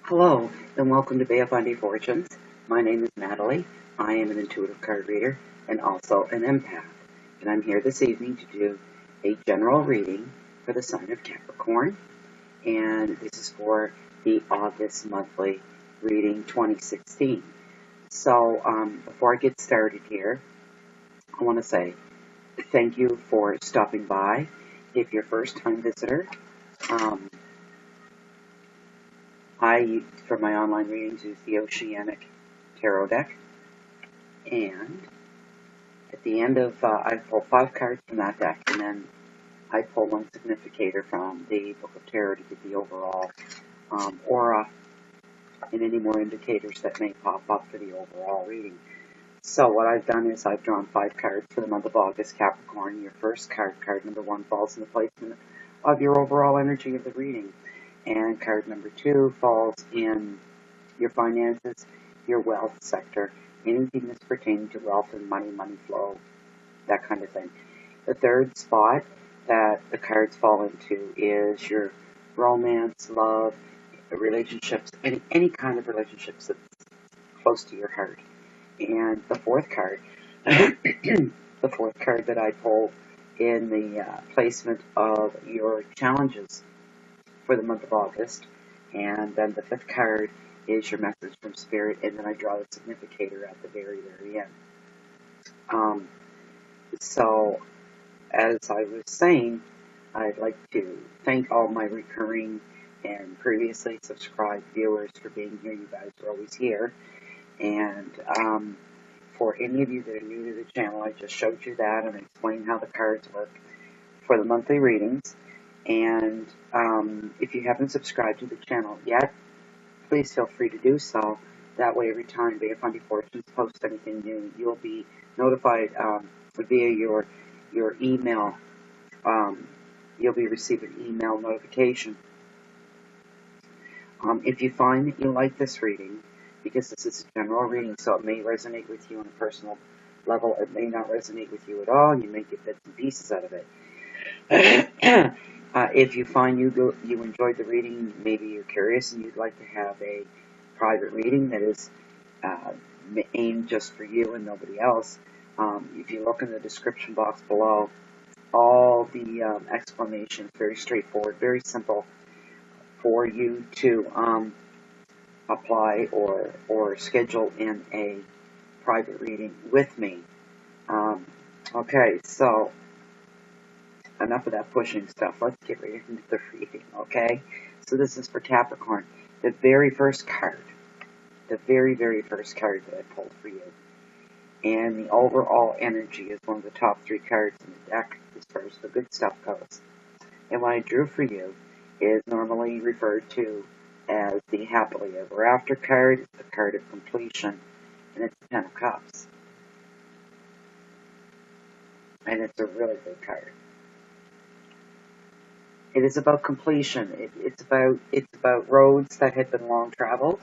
Hello, and welcome to Fundy Fortunes. My name is Natalie. I am an intuitive card reader and also an empath. And I'm here this evening to do a general reading for the sign of Capricorn. And this is for the August monthly reading 2016. So before I get started here, I want to say thank you for stopping by. If you're a first-time visitor, I, for my online readings, use the Oceanic Tarot deck, and at the end of, I pull 5 cards from that deck, and then I pull one significator from the Book of Tarot to get the overall aura and any more indicators that may pop up for the overall reading. So what I've done is I've drawn 5 cards for the month of August, Capricorn. Your first card, card number 1, falls in the placement of your overall energy of the reading. And card number 2 falls in your finances, your wealth sector, anything that's pertaining to wealth and money flow, that kind of thing. The third spot that the cards fall into is your romance, love, relationships, any kind of relationships that's close to your heart. And the fourth card, the fourth card that I pulled in the placement of your challenges for the month of August, and then the 5th card is your message from Spirit, and then I draw the significator at the very end. So, as I was saying, I'd like to thank all my recurring and previously subscribed viewers for being here. You guys are always here. And for any of you that are new to the channel, I just showed you that and explained how the cards work for the monthly readings. And if you haven't subscribed to the channel yet, please feel free to do so. That way, every time Fundy Fortunes posts anything new, you'll be notified via your email. You'll be receiving email notification. If you find that you like this reading, because this is a general reading, so it may resonate with you on a personal level, it may not resonate with you at all, and you may get bits and pieces out of it. If you find you enjoyed the reading, maybe you're curious and you'd like to have a private reading that is aimed just for you and nobody else, if you look in the description box below, all the explanations, very straightforward, very simple for you to apply or schedule in a private reading with me. Okay, so enough of that pushing stuff. Let's get right into the reading, okay? So this is for Capricorn. The very first card, the very first card that I pulled for you. And the overall energy is one of the top 3 cards in the deck as far as the good stuff goes. And what I drew for you is normally referred to as the happily ever after card. It's the card of completion, and it's the 10 of Cups. And it's a really good card. It is about completion. It's about roads that had been long traveled,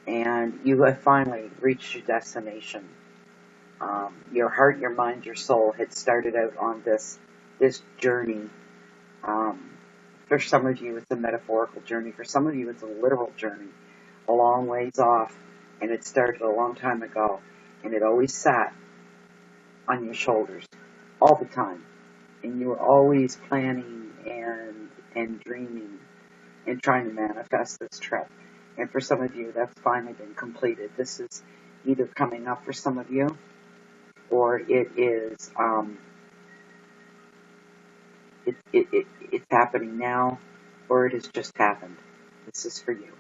and you have finally reached your destination. Your heart, your mind, your soul had started out on this journey. For some of you, it's a metaphorical journey. For some of you, it's a literal journey, a long ways off, and it started a long time ago, and it always sat on your shoulders all the time, and you were always planning and dreaming and trying to manifest this trip. And for some of you, that's finally been completed. This is either coming up for some of you, or it is it's happening now, or it has just happened. This is for you.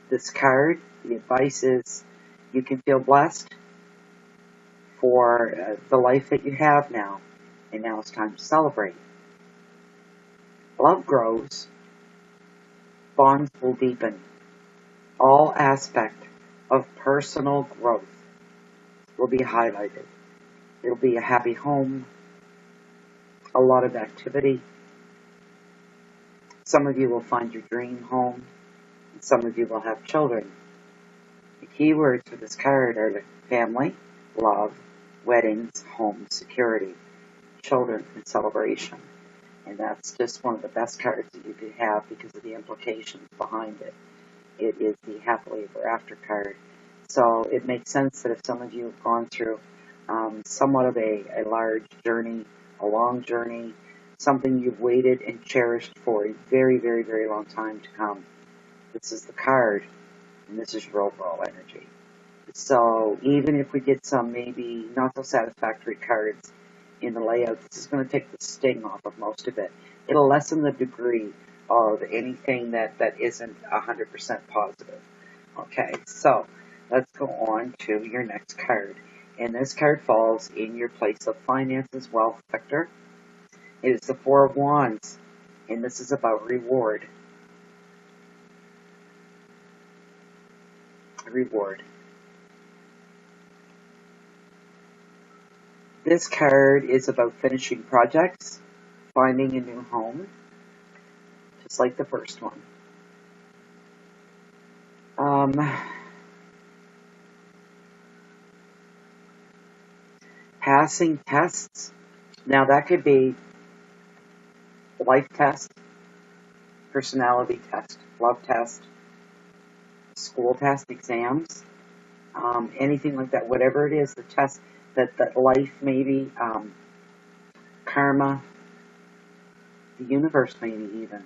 This card, the advice is you can feel blessed for the life that you have now, and now it's time to celebrate. Love grows, bonds will deepen. All aspect of personal growth will be highlighted. It'll be a happy home, a lot of activity. Some of you will find your dream home, and some of you will have children. The key words for this card are family, love, weddings, home, security, children, and celebration. And that's just one of the best cards that you could have because of the implications behind it. It is the happily ever after card. So it makes sense that if some of you have gone through somewhat of a large journey, a long journey, something you've waited and cherished for a very, very, very long time to come, this is the card, and this is your overall energy. So even if we get some maybe not so satisfactory cards in the layout, this is going to take the sting off of most of it. It'll lessen the degree of anything that isn't 100% positive. Okay, so let's go on to your next card. And this card falls in your place of finances, wealth sector. It is the Four of Wands, and this is about reward. Reward. This card is about finishing projects, finding a new home, just like the first one. Passing tests. Now that could be life test, personality test, love test, school test, exams, anything like that. Whatever it is, the test that life maybe, karma, the universe maybe even.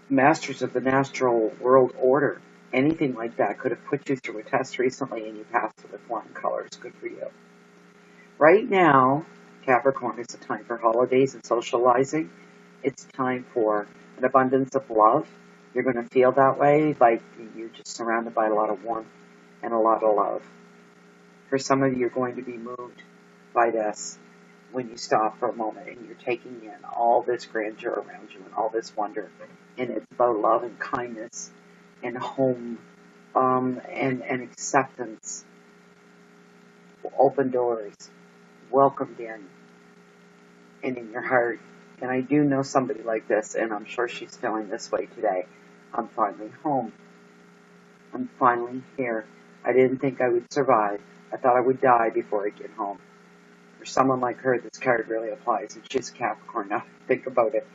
Masters of the natural world order, anything like that could have put you through a test recently and you passed it with flying colors. Good for you. Right now, Capricorn, it's a time for holidays and socializing. It's time for an abundance of love. You're going to feel that way, like you're just surrounded by a lot of warmth and a lot of love. For some of you, you're going to be moved by this when you stop for a moment and you're taking in all this grandeur around you and all this wonder. And it's about love and kindness and home and acceptance, open doors, welcomed in, and in your heart. And I do know somebody like this, and I'm sure she's feeling this way today. I'm finally home. I'm finally here. I didn't think I would survive. I thought I would die before I get home. For someone like her, this card really applies. And she's a Capricorn. Now think about it.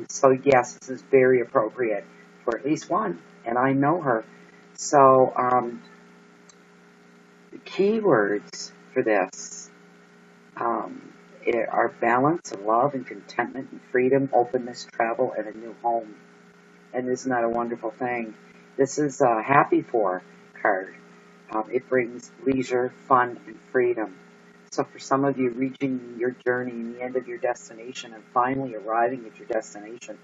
So yes, this is very appropriate for at least one, and I know her. So the key words for this are balance and love and contentment and freedom, openness, travel, and a new home. And isn't that a wonderful thing? This is a happy for card. It brings leisure, fun, and freedom. So for some of you, reaching your journey and the end of your destination and finally arriving at your destination,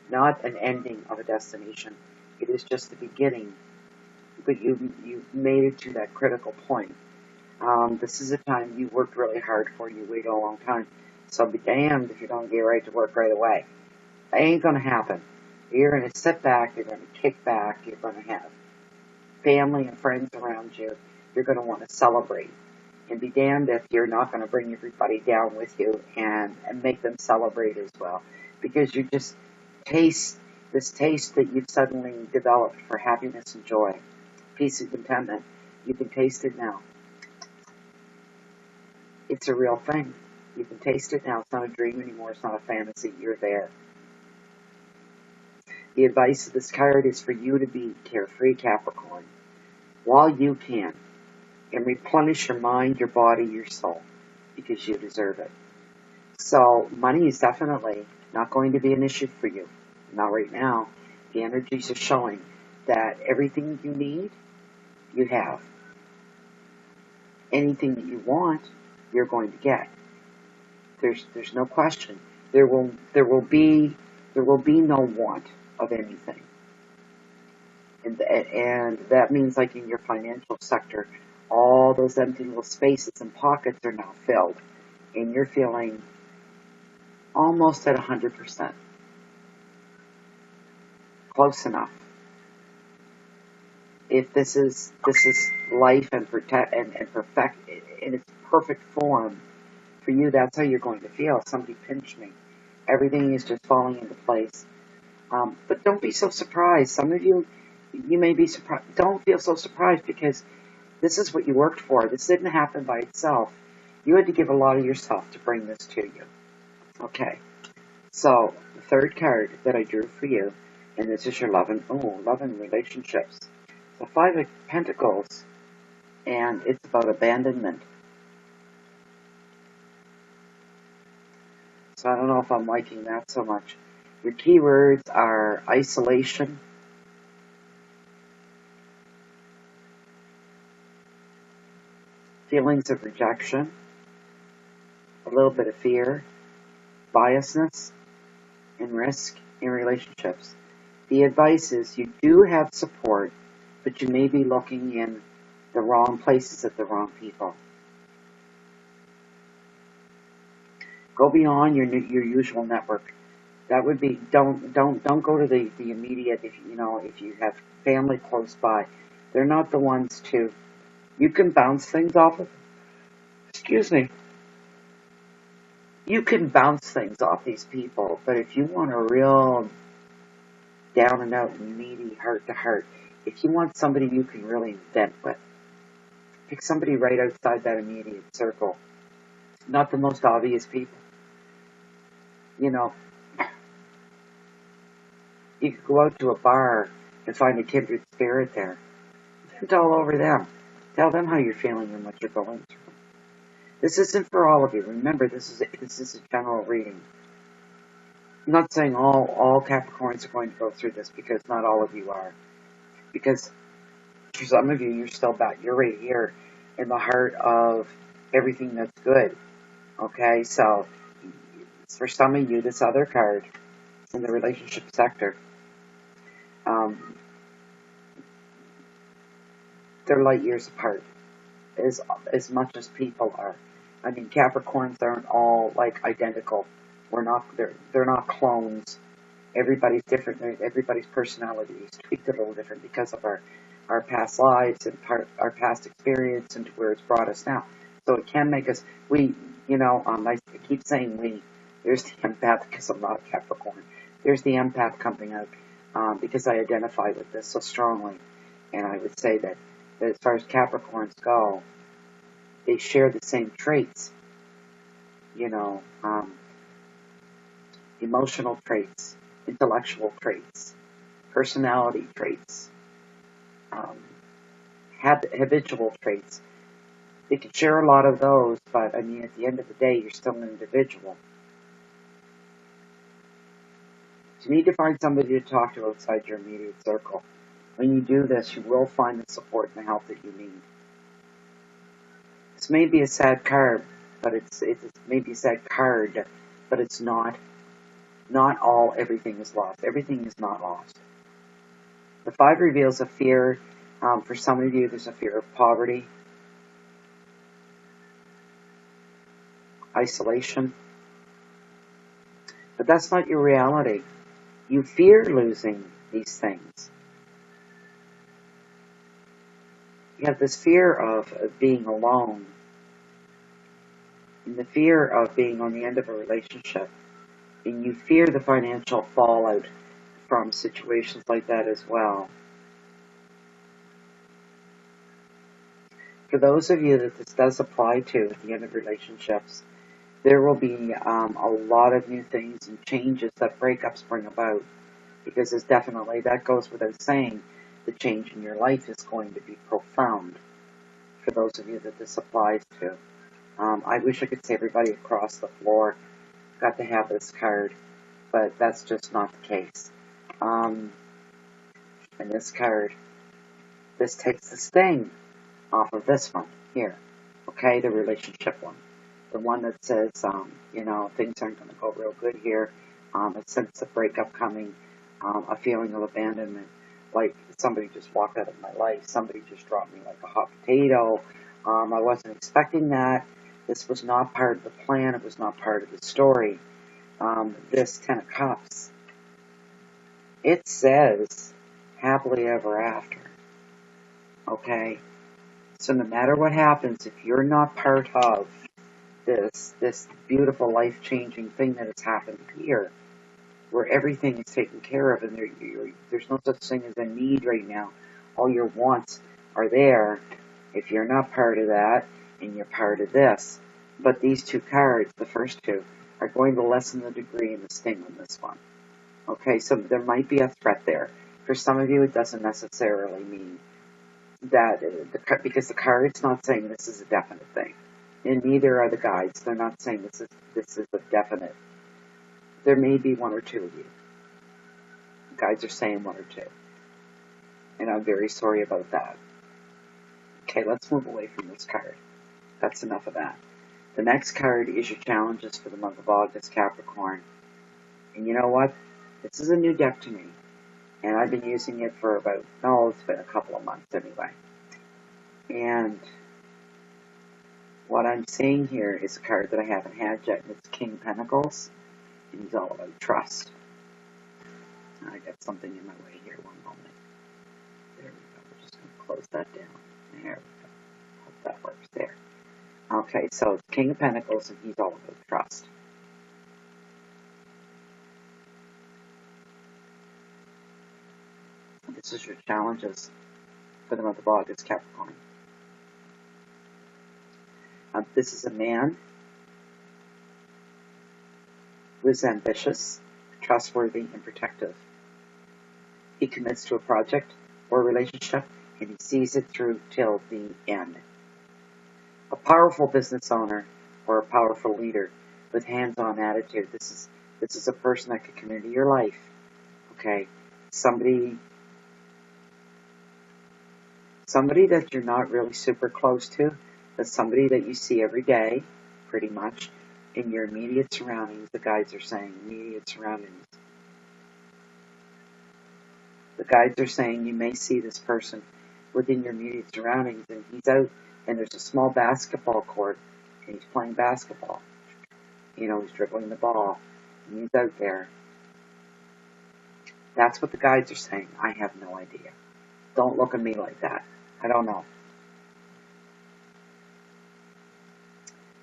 not an ending of a destination. It is just the beginning, but you've made it to that critical point. This is a time you worked really hard for, you waited a long time. So be damned if you don't get right to work right away. That ain't going to happen. You're going to sit back, you're going to kick back, you're going to have family and friends around you. You're going to want to celebrate. And be damned if you're not going to bring everybody down with you and make them celebrate as well. Because you just taste this taste that you've suddenly developed for happiness and joy, peace and contentment. You can taste it now. It's a real thing. You can taste it now. It's not a dream anymore. It's not a fantasy. You're there. The advice of this card is for you to be carefree, Capricorn, while you can, and replenish your mind, your body, your soul, because you deserve it. So money is definitely not going to be an issue for you. Not right now. The energies are showing that everything you need, you have. Anything that you want, you're going to get. There's no question. There will be no want of anything. And that means, like in your financial sector, all those empty little spaces and pockets are now filled, and you're feeling almost at 100%. Close enough. If this is life and perfect in its perfect form for you, that's how you're going to feel. Somebody pinched me. Everything is just falling into place. But don't be so surprised. Some of you may be surprised. Don't feel so surprised because this is what you worked for. This didn't happen by itself. You had to give a lot of yourself to bring this to you. Okay, so the third card that I drew for you, and this is your love and relationships. The Five of Pentacles, and it's about abandonment. So I don't know if I'm liking that so much. Your keywords are isolation, feelings of rejection, a little bit of fear, biasness, and risk in relationships. The advice is you do have support, but you may be looking in the wrong places at the wrong people. Go beyond your usual network. That would be don't go to the immediate. If you have family close by, they're not the ones to. You can bounce things off of. Excuse me. You can bounce things off these people, but if you want a real down and out, meaty, heart to heart, if you want somebody you can really vent with, pick somebody right outside that immediate circle. Not the most obvious people. You could go out to a bar and find a kindred spirit there. Vent all over them. Tell them how you're feeling and what you're going through. This isn't for all of you. Remember, this is a general reading. I'm not saying all Capricorns are going to go through this, because not all of you are. Because for some of you, you're still back. You're right here in the heart of everything that's good. Okay, so for some of you, this other card in the relationship sector, they're light years apart, as much as people are. I mean, Capricorns aren't all like identical. They're not clones. Everybody's different. Everybody's personality is tweaked a little different because of our past lives and our past experience and to where it's brought us now. So it can make us, I keep saying we. There's the empath, because I'm not a Capricorn. There's the empath coming out because I identify with this so strongly. And I would say that as far as Capricorns go, they share the same traits. Emotional traits, intellectual traits, personality traits, habitual traits. They can share a lot of those, but I mean, at the end of the day, you're still an individual. You need to find somebody to talk to outside your immediate circle. When you do this, you will find the support and the help that you need. This may be a sad card, but it's maybe a sad card, but it's not. Not all. Everything is lost. Everything is not lost. The 5 reveals a fear. For some of you, there's a fear of poverty, isolation. But that's not your reality. You fear losing these things. You have this fear of being alone, and the fear of being on the end of a relationship, and you fear the financial fallout from situations like that as well. For those of you that this does apply to at the end of relationships, there will be a lot of new things and changes that breakups bring about, because it's definitely, that goes without saying, the change in your life is going to be profound for those of you that this applies to. I wish I could say everybody across the floor got to have this card, but that's just not the case. And this card, this takes the sting off of this one here, okay, the relationship one. The one that says, things aren't going to go real good here, a sense of breakup coming, a feeling of abandonment, like somebody just walked out of my life, somebody just dropped me like a hot potato, I wasn't expecting that, this was not part of the plan, it was not part of the story. This 10 of Cups, it says happily ever after, okay? So no matter what happens, if you're not part of this beautiful life-changing thing that has happened here, where everything is taken care of, and there's no such thing as a need right now. All your wants are there. If you're not part of that, and you're part of this, But these two cards, the first two, are going to lessen the degree and the sting on this one. Okay, so there might be a threat there. For some of you, it doesn't necessarily mean that, because the card's not saying this is a definite thing. And neither are the guides. They're not saying this is a definite. There may be one or two of you. The guides are saying one or two. And I'm very sorry about that. Okay, let's move away from this card. That's enough of that. The next card is your challenges for the month of August, Capricorn. And you know what? This is a new deck to me. And I've been using it for about, it's been a couple of months anyway. And what I'm seeing here is a card that I haven't had yet, and it's King of Pentacles. And he's all about trust. I got something in my way here, one moment. There we go. We're just going to close that down. There we go. Hope that works there. Okay, so it's King of Pentacles, and he's all about trust. This is your challenges for the month of August, Capricorn. This is a man who is ambitious, trustworthy, and protective. He commits to a project or a relationship, and he sees it through till the end. A powerful business owner or a powerful leader with hands-on attitude. This is a person that could come into your life. Okay, somebody that you're not really super close to, but somebody that you see every day, pretty much, in your immediate surroundings. The guides are saying immediate surroundings. The guides are saying you may see this person within your immediate surroundings, and he's out, and there's a small basketball court, and he's playing basketball. You know, he's dribbling the ball, and he's out there. That's what the guides are saying. I have no idea. Don't look at me like that. I don't know.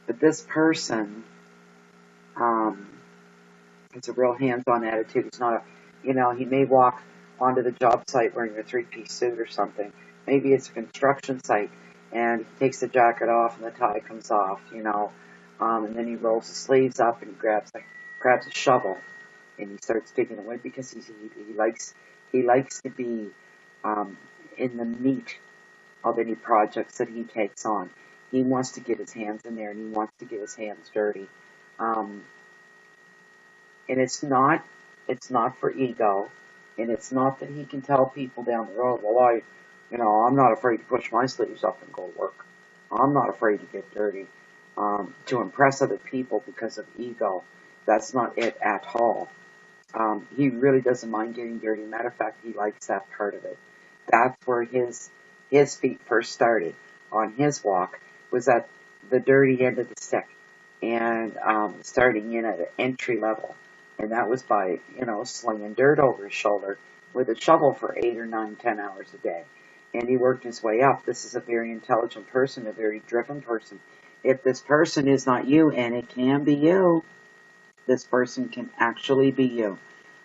But this person has a real hands-on attitude. He's not he may walk onto the job site wearing a three-piece suit or something. Maybe it's a construction site, and he takes the jacket off and the tie comes off, and then he rolls the sleeves up and he grabs a shovel and he starts digging away because he likes to be in the meat of any projects that he takes on. He wants to get his hands in there, and he wants to get his hands dirty. And it's not for ego, and it's not that he can tell people down the road, well, I'm not afraid to push my sleeves up and go work. I'm not afraid to get dirty to impress other people because of ego. That's not it at all. He really doesn't mind getting dirty. Matter of fact, he likes that part of it. That's where his feet first started on his walk, was at the dirty end of the stick, and starting in at an entry level. And that was by, slinging dirt over his shoulder with a shovel for 8 or 9, 10 hours a day. And he worked his way up. This is a very intelligent person, a very driven person. If this person is not you, and it can be you, this person can actually be you.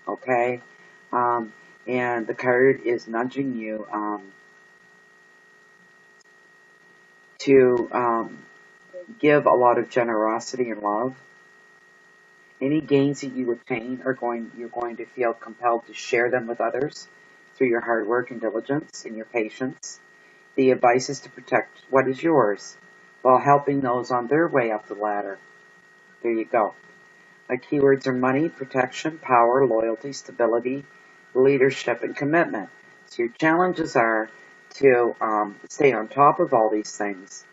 Okay? And the card is nudging you to give a lot of generosity and love. Any gains that you obtain you're going to feel compelled to share them with others through your hard work and diligence and your patience. The advice is to protect what is yours while helping those on their way up the ladder. There you go. My keywords are money, protection, power, loyalty, stability, leadership, and commitment. So your challenges are to stay on top of all these things.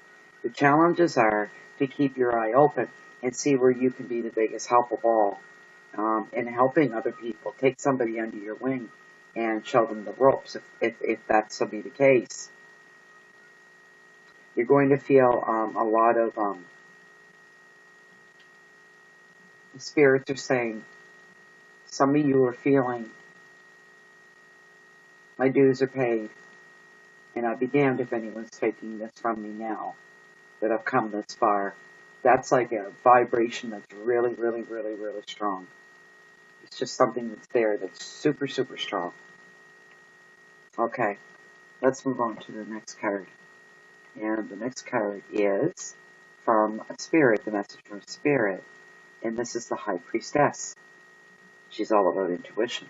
The challenges are to keep your eye open and see where you can be the biggest help of all in helping other people. Take somebody under your wing and show them the ropes if that's to be the case. You're going to feel a lot of the spirits are saying, some of you are feeling, my dues are paid, and I'd be damned if anyone's taking this from me now that I've come this far. That's like a vibration that's really, really, really, really strong. It's just something that's there that's super, super strong. Okay, let's move on to the next card. And the next card is from Spirit, the message from Spirit, and this is the High Priestess. She's all about intuition.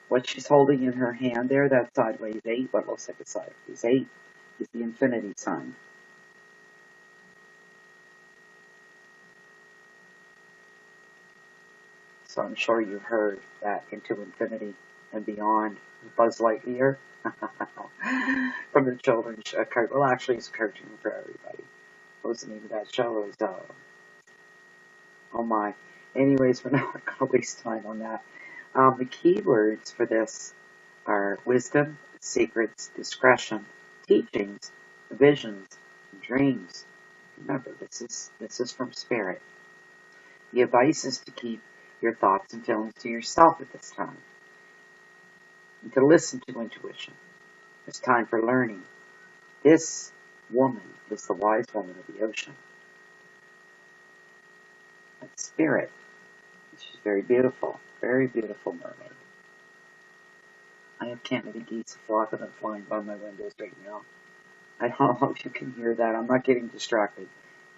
What she's holding in her hand there, that sideways 8, what looks like a sideways 8, is the infinity sign. So I'm sure you heard that into infinity and beyond, Buzz Lightyear from the children's cartoon. Well, actually, it's a cartoon for everybody. What was the name of that show? It was, oh my. Anyways, we're not going to waste time on that. The keywords for this are wisdom, secrets, discretion, teachings, visions, and dreams. Remember, this is from Spirit. The advice is to keep your thoughts and feelings to yourself at this time, and to listen to intuition. It's time for learning. This woman is the wise woman of the ocean. That's Spirit. She's very beautiful mermaid. I have Canada geese flocking and flying by my windows right now. I don't know if you can hear that. I'm not getting distracted,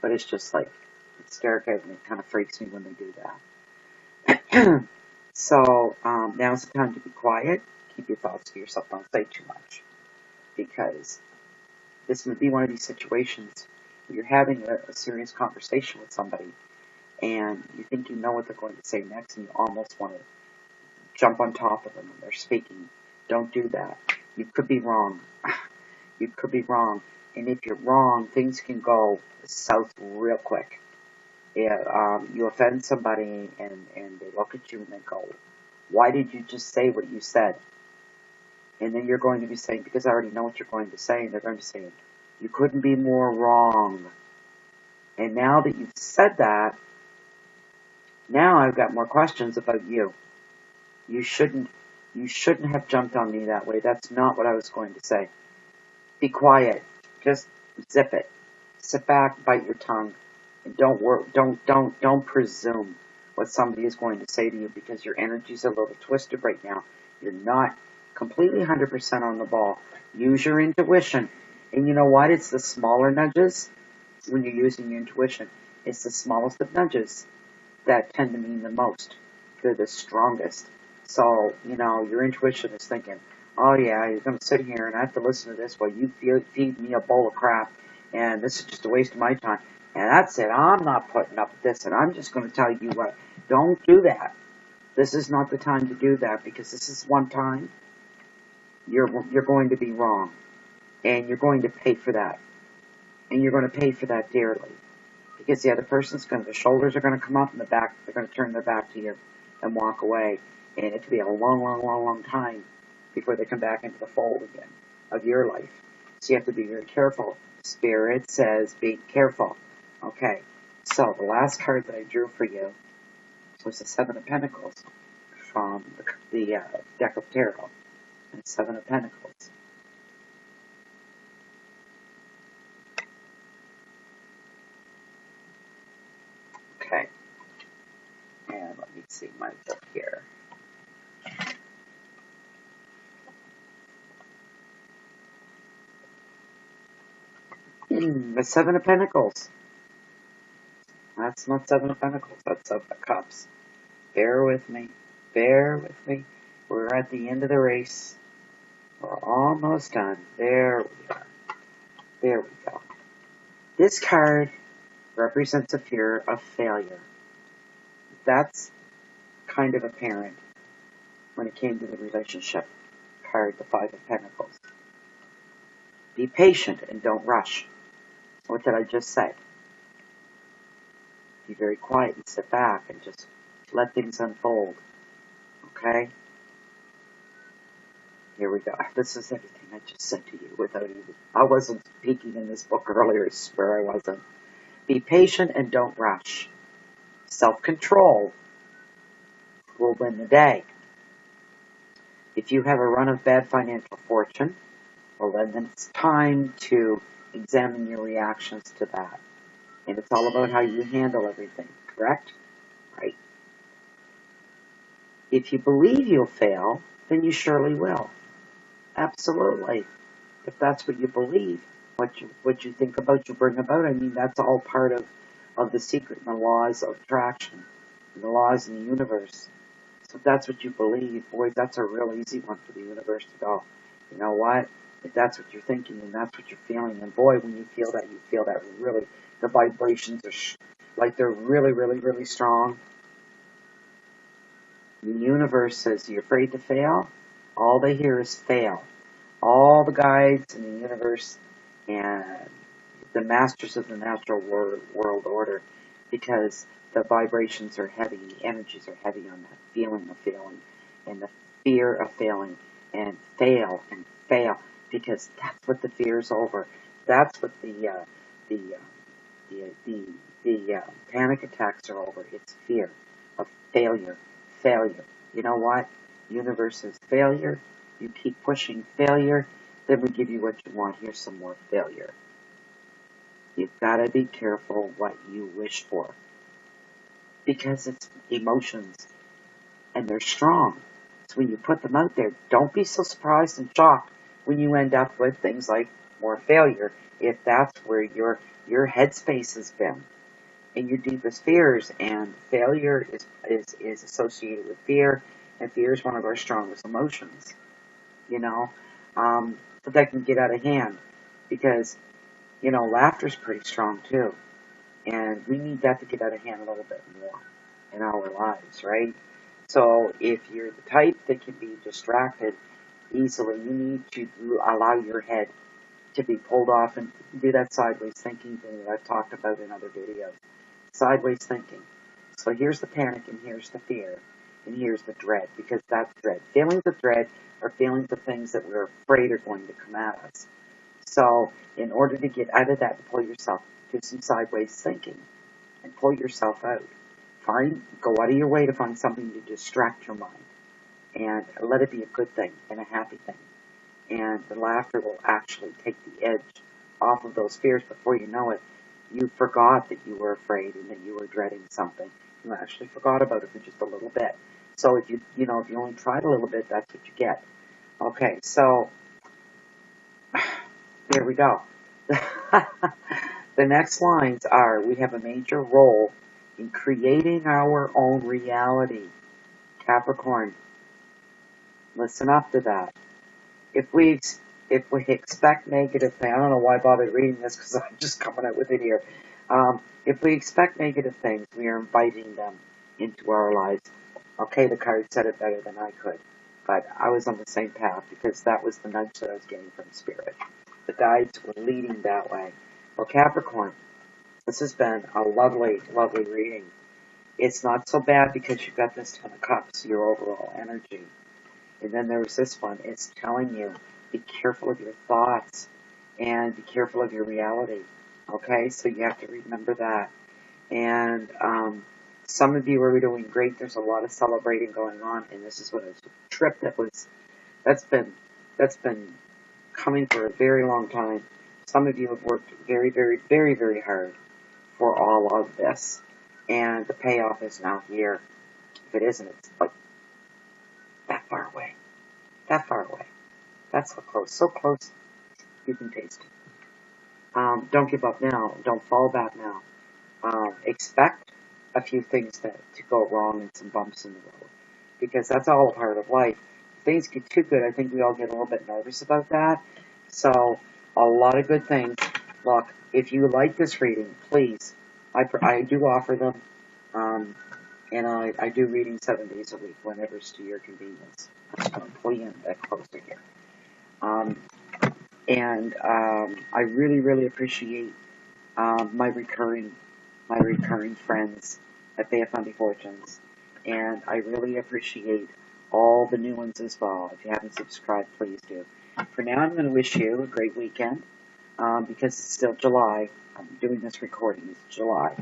but it's just like, it's dark out and it kind of freaks me when they do that. So now's the time to be quiet. Keep your thoughts to yourself. Don't say too much, because this would be one of these situations where you're having a serious conversation with somebody and you think you know what they're going to say next and you almost want to jump on top of them when they're speaking. Don't do that. You could be wrong. You could be wrong. And if you're wrong, things can go south real quick. Yeah, you offend somebody and they look at you and they go, why did you just say what you said? And then you're going to be saying, because I already know what you're going to say, and they're going to say, you couldn't be more wrong. And now that you've said that, now I've got more questions about you. You shouldn't have jumped on me that way. That's not what I was going to say. Be quiet. Just zip it. Sit back, bite your tongue, and don't presume what somebody is going to say to you, because your energy's a little twisted right now. You're not completely 100% on the ball. Use your intuition. And you know what? It's the smaller nudges when you're using your intuition. It's the smallest of nudges that tend to mean the most. They're the strongest. So, your intuition is thinking, oh yeah, you're going to sit here and I have to listen to this while you feed me a bowl of crap, and this is just a waste of my time. And that's it. I'm not putting up with this, and I'm just going to tell you what. Don't do that. This is not the time to do that, because this is one time you're going to be wrong, and you're going to pay for that, and you're going to pay for that dearly, because the other person's their shoulders are going to come up, and they're going to turn their back to you and walk away, and it could be a long time before they come back into the fold again of your life. So you have to be very careful. Spirit says be careful. Okay, so the last card that I drew for you was the Seven of Pentacles from the deck of tarot. And Seven of Pentacles. Okay, and let me see my book here. The Seven of Pentacles. That's not Seven of Pentacles, that's Seven of Cups. Bear with me. Bear with me. We're at the end of the race. We're almost done. There we are. There we go. This card represents a fear of failure. That's kind of apparent when it came to the relationship card, the Five of Pentacles. Be patient and don't rush. What did I just say? Be very quiet and sit back and just let things unfold. Okay? Here we go. This is everything I just said to you without even... I wasn't speaking in this book earlier. I swear I wasn't. Be patient and don't rush. Self-control will win the day. If you have a run of bad financial fortune, well, then it's time to examine your reactions to that. And it's all about how you handle everything, correct? Right. If you believe you'll fail, then you surely will. Absolutely. If that's what you believe, what you think about, you bring about. I mean, that's all part of the secret and the laws of attraction and the laws in the universe. So if that's what you believe, boy, that's a real easy one for the universe to go, you know what? If that's what you're thinking and that's what you're feeling, and boy, when you feel that really, the vibrations are like they're really, really, really strong. The universe says, you're afraid to fail? All they hear is fail. All the guides in the universe and the masters of the natural world order, because the vibrations are heavy, the energies are heavy on that feeling of failing and the fear of failing and fail, because that's what the fear is over. That's what the panic attacks are over. It's fear of failure. You know what? Universe is failure. You keep pushing failure, then we give you what you want. Here's some more failure. You've got to be careful what you wish for, because it's emotions and they're strong. So when you put them out there, don't be so surprised and shocked when you end up with things like more failure, if that's where your headspace has been and your deepest fears. And failure is associated with fear, and fear is one of our strongest emotions, you know. But that can get out of hand because, you know, laughter is pretty strong too. And we need that to get out of hand a little bit more in our lives, right? So if you're the type that can be distracted easily, you need to allow your head to be pulled off and do that sideways thinking thing that I've talked about in other videos. Sideways thinking. So here's the panic and here's the fear and here's the dread, because that's dread. Feelings of dread are feelings of things that we're afraid are going to come at us. So in order to get out of that and pull yourself, do some sideways thinking and pull yourself out. Go out of your way to find something to distract your mind and let it be a good thing and a happy thing. And the laughter will actually take the edge off of those fears. Before you know it, you forgot that you were afraid and that you were dreading something. You actually forgot about it for just a little bit. So if you only tried a little bit, that's what you get. Okay, so there we go. The next lines are, we have a major role in creating our own reality. Capricorn, listen up to that. If we expect negative things, I don't know why I bothered reading this because I'm just coming out with it here. If we expect negative things, we are inviting them into our lives. Okay, the card said it better than I could, but I was on the same path because that was the nudge that I was getting from Spirit. The guides were leading that way. Well, Capricorn, this has been a lovely, lovely reading. It's not so bad because you've got this Ten of Cups, your overall energy. And then there's this one. It's telling you, be careful of your thoughts and be careful of your reality. Okay, so you have to remember that. And some of you are doing great. There's a lot of celebrating going on, and this is what a trip that's been coming for a very long time. Some of you have worked very, very, very, very hard for all of this, and the payoff is now here. If it isn't, it's like that far away. That far away. That's so close you can taste it. Don't give up now. Don't fall back now. Expect a few things to go wrong and some bumps in the road, because that's all a part of life. If things get too good, I think we all get a little bit nervous about that. So a lot of good things. Look, if you like this reading, please, I do offer them, and I do reading 7 days a week whenever it's to your convenience. I'm just going to pull you in that closer here. I really, really appreciate my recurring friends at Fundy Fortunes, and I really appreciate all the new ones as well. If you haven't subscribed, please do. For now, I'm going to wish you a great weekend, because it's still July. I'm doing this recording. It's July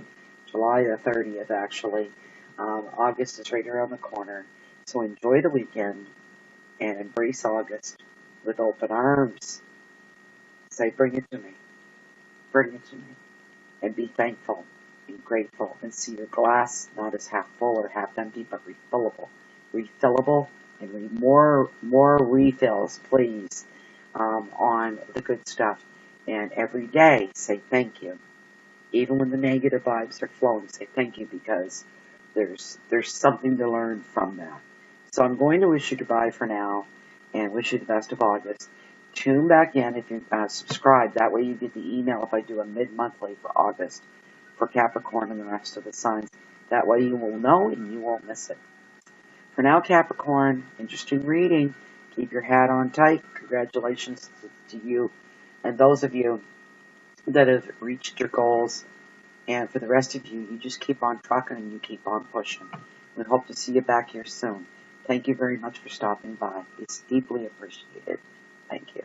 the 30th, actually. August is right around the corner, so enjoy the weekend and embrace August with open arms. Say, bring it to me. Bring it to me. And be thankful, be grateful, and see your glass not as half full or half empty, but refillable. refillable, and more refills, please, on the good stuff. And every day, say thank you. Even when the negative vibes are flowing, say thank you, because there's something to learn from that. So I'm going to wish you goodbye for now and wish you the best of August. Tune back in if you subscribe. That way you get the email if I do a mid-monthly for August for Capricorn and the rest of the signs. That way you will know and you won't miss it. For now, Capricorn, interesting reading. Keep your hat on tight. Congratulations to you and those of you that have reached your goals. And for the rest of you, you just keep on trucking and you keep on pushing. We hope to see you back here soon. Thank you very much for stopping by. It's deeply appreciated. Thank you.